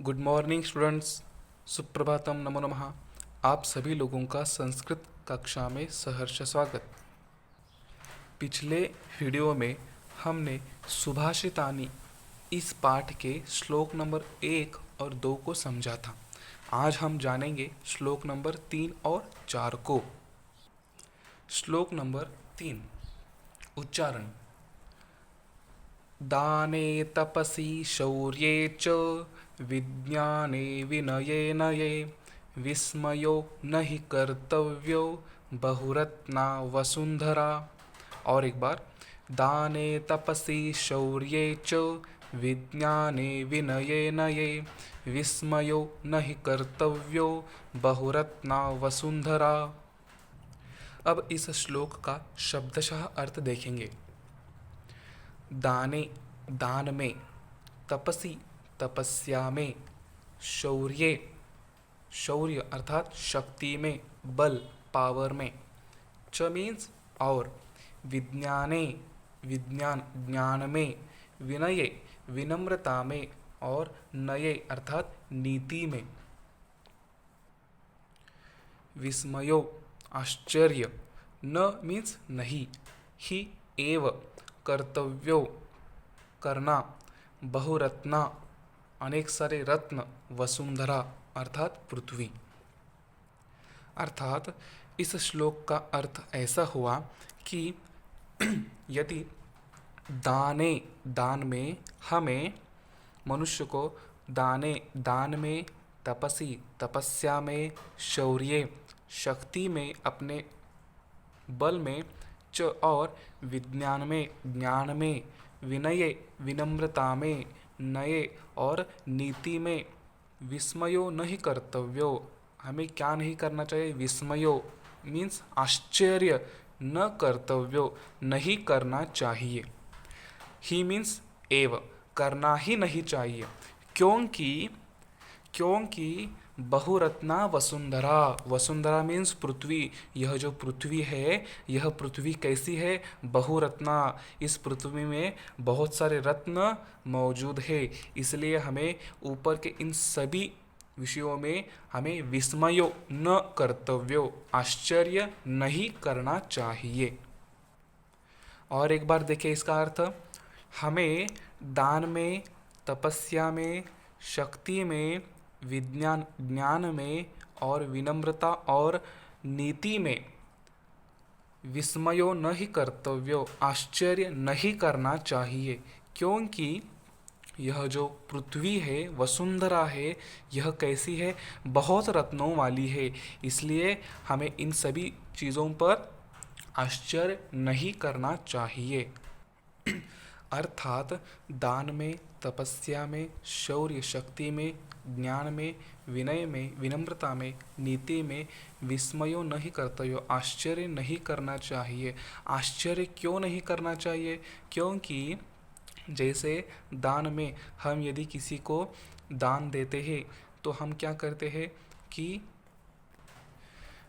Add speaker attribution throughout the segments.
Speaker 1: Good morning students. Suprabhatam, नमो नमः। आप सभी लोगों का संस्कृत कक्षा में सहर्ष स्वागत। पिछले वीडियो में हमने सुभाषितानि इस पाठ के श्लोक नंबर 1 और 2 को समझा था। आज हम जानेंगे श्लोक नंबर 3 और 4 को। श्लोक नंबर 3 उच्चारण। दाने तपसि शौर्ये च विज्ञाने विनये नये विस्मयो न हि कर्तव्यो बहुरत्ना वसुंधरा। और एक बार, दाने तपसि शौर्ये च विज्ञाने विनये नये विस्मयो न हि कर्तव्यो बहुरत्ना वसुंधरा। अब इस श्लोक का शब्दशः अर्थ देखेंगे। दाने दान में, तपसी तपस्या में, शौर्ये शौर्य अर्थात शक्ति में, बल पावर में, च मीन्स और, विज्ञाने विज्ञान ज्ञान में, विनये विनम्रता में और नये अर्थात नीति में। विस्मयो आश्चर्य, न मीन्स नहीं, ही एव कर्तव्यो करना, बहुरत्ना अनेक सारे रत्न, वसुंधरा अर्थात पृथ्वी। अर्थात इस श्लोक का अर्थ ऐसा हुआ कि यदि दाने दान में हमें, मनुष्य को दाने दान में, तपसी तपस्या में, शौर्य शक्ति में, अपने बल में, च और विज्ञान में ज्ञान में, विनये विनम्रता में, नये और नीति में, विस्मयो नहीं कर्तव्यो हमें क्या नहीं करना चाहिए। विस्मयो मीन्स आश्चर्य, न कर्तव्यो नहीं करना चाहिए। ही मीन्स एव करना ही नहीं चाहिए, क्योंकि बहुरत्ना वसुंधरा, वसुंधरा मीन्स पृथ्वी। यह जो पृथ्वी है, यह पृथ्वी कैसी है, बहुरत्ना। इस पृथ्वी में बहुत सारे रत्न मौजूद है, इसलिए हमें ऊपर के इन सभी विषयों में हमें विस्मयो न कर्तव्यो आश्चर्य नहीं करना चाहिए। और एक बार देखिए इसका अर्थ। हमें दान में, तपस्या में, शक्ति में, विज्ञान ज्ञान में और विनम्रता और नीति में विस्मयो न ही कर्तव्यो आश्चर्य नहीं करना चाहिए, क्योंकि यह जो पृथ्वी है, वसुंधरा है, यह कैसी है, बहुत रत्नों वाली है। इसलिए हमें इन सभी चीज़ों पर आश्चर्य नहीं करना चाहिए। अर्थात दान में, तपस्या में, शौर्य शक्ति में, ज्ञान में, विनय में, विनम्रता में, नीति में विस्मयो नहीं कर्तव्यो आश्चर्य नहीं करना चाहिए। आश्चर्य क्यों नहीं करना चाहिए? क्योंकि जैसे दान में हम यदि किसी को दान देते हैं तो हम क्या करते हैं कि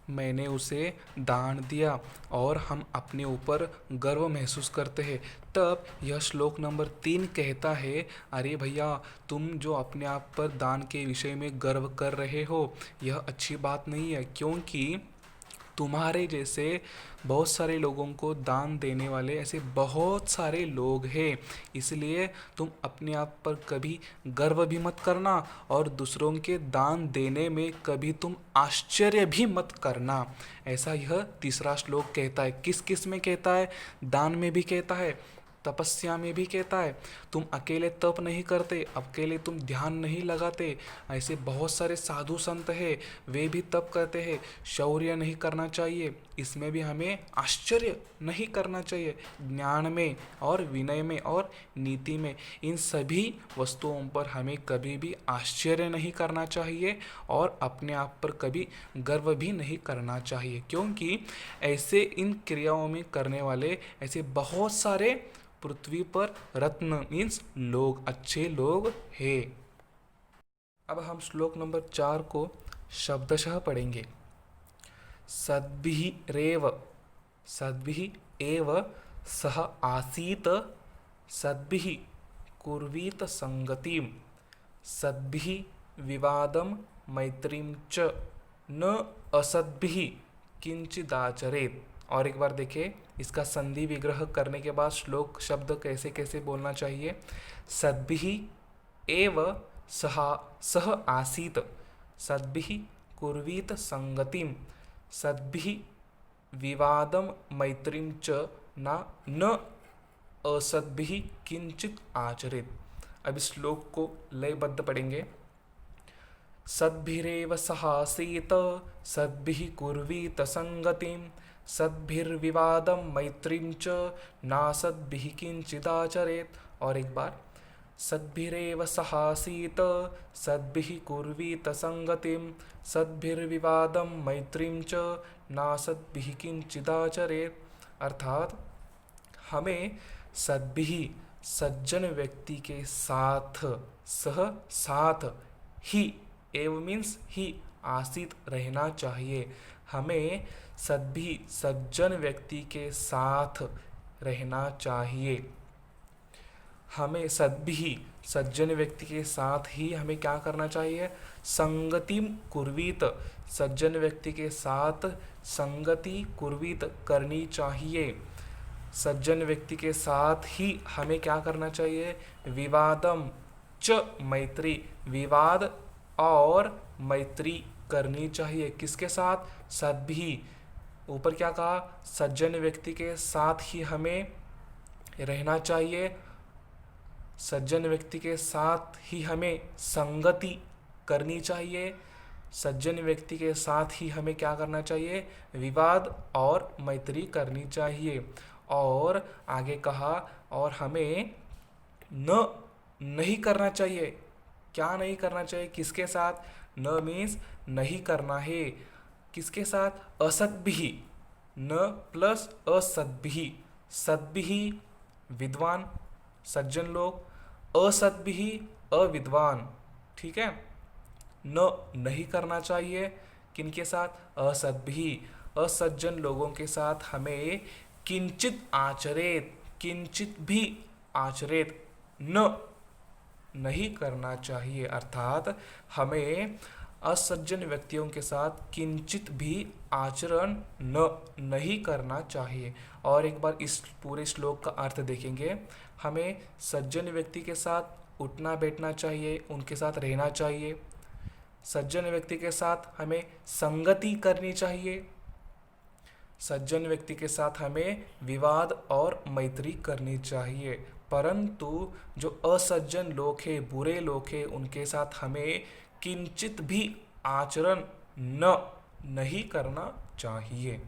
Speaker 1: मैंने उसे दान दिया और हम अपने ऊपर गर्व महसूस करते हैं। तब यह श्लोक नंबर 3 कहता है, अरे भैया, तुम जो अपने आप पर दान के विषय में गर्व कर रहे हो, यह अच्छी बात नहीं है, क्योंकि तुम्हारे जैसे बहुत सारे लोगों को दान देने वाले ऐसे बहुत सारे लोग हैं। इसलिए तुम अपने आप पर कभी गर्व भी मत करना और दूसरों के दान देने में कभी तुम आश्चर्य भी मत करना। ऐसा यह तीसरा श्लोक कहता है। किस किस में कहता है? दान में भी कहता है, तपस्या में भी कहता है। तुम अकेले तप नहीं करते, अकेले तुम ध्यान नहीं लगाते, ऐसे बहुत सारे साधु संत हैं, वे भी तप करते हैं। शौर्य नहीं करना चाहिए, इसमें भी हमें आश्चर्य नहीं करना चाहिए। ज्ञान में और विनय में और नीति में, इन सभी वस्तुओं पर हमें कभी भी आश्चर्य नहीं करना चाहिए और अपने आप पर कभी गर्व भी नहीं करना चाहिए, क्योंकि ऐसे इन क्रियाओं में करने वाले ऐसे बहुत सारे पृथ्वी पर रत्न मीन्स लोग, अच्छे लोग हैं। अब हम श्लोक नंबर 4 को शब्दशः पढ़ेंगे। सद्भिः रेव, सद्भिः एव सह आसीत, सद्भिः कुर्वीत संगतिम, सद्भिः विवादम मैत्रीम च न असद्भिः किंचिदाचरेत्। और एक बार देखिए, इसका संधि विग्रह करने के बाद श्लोक शब्द कैसे कैसे बोलना चाहिए। सद्भिः एव सह आसीत्, सद्भिः कुर्वीत संगतिम, सद्भिः विवादम मैत्रीम च न असद्भिः किंचित आचरेत्। अब इस श्लोक को लयबद्ध पढ़ेंगे। सद्भिरेव सहासीत, सद्भिः कुर्वीत संगतिं, सद्भिर्विवादं मैत्रीं च नासद्भिः किंचिदाचरेत्। और एक बार, सद्भिरेव सहासीत, सद्भिः कुर्वीत संगतिं, सद्भिर्विवादं मैत्रीं च नासद्भिः किंचिदाचरेत्। अर्थात हमें सद्भिः सज्जन व्यक्ति के साथ, सह साथ, ही एव मीन्स ही, आसित रहना चाहिए। हमें सद्भिः सज्जन व्यक्ति के साथ रहना चाहिए। हमें सद्भिः सज्जन व्यक्ति के साथ ही हमें क्या करना चाहिए। संगतिम कुर्वीत, सज्जन व्यक्ति के साथ संगति कुर्वीत करनी चाहिए। सज्जन व्यक्ति के साथ ही हमें क्या करना चाहिए। विवादम च मैत्री, विवाद और मैत्री करनी चाहिए। किसके साथ। सद्भिः, ऊपर क्या कहा, सज्जन व्यक्ति के साथ ही हमें रहना चाहिए। सज्जन व्यक्ति के साथ ही हमें संगति करनी चाहिए। सज्जन व्यक्ति के साथ ही हमें क्या करना चाहिए। विवाद और मैत्री करनी चाहिए। और आगे कहा, और हमें नहीं करना चाहिए। क्या नहीं करना चाहिए, किसके साथ। न मीन्स नहीं करना है, किसके साथ। असद्भिः, न प्लस असद्भिः, सद्भिः विद्वान सज्जन लोग, असद्भिः अविद्वान, ठीक है। न नहीं करना चाहिए किनके साथ। असद्भिः असज्जन लोगों के साथ हमें किंचित आचरेत, किंचित भी आचरेत, न नहीं करना चाहिए। अर्थात हमें असज्जन व्यक्तियों के साथ किंचित भी आचरण नहीं करना चाहिए। और एक बार इस पूरे श्लोक का अर्थ देखेंगे। हमें सज्जन व्यक्ति के साथ उठना बैठना चाहिए, उनके साथ रहना चाहिए। सज्जन व्यक्ति के साथ हमें संगति करनी चाहिए। सज्जन व्यक्ति के साथ हमें विवाद और मैत्री करनी चाहिए। परंतु जो असज्जन लोग हैं, बुरे लोग हैं, उनके साथ हमें किंचित भी आचरण नहीं करना चाहिए।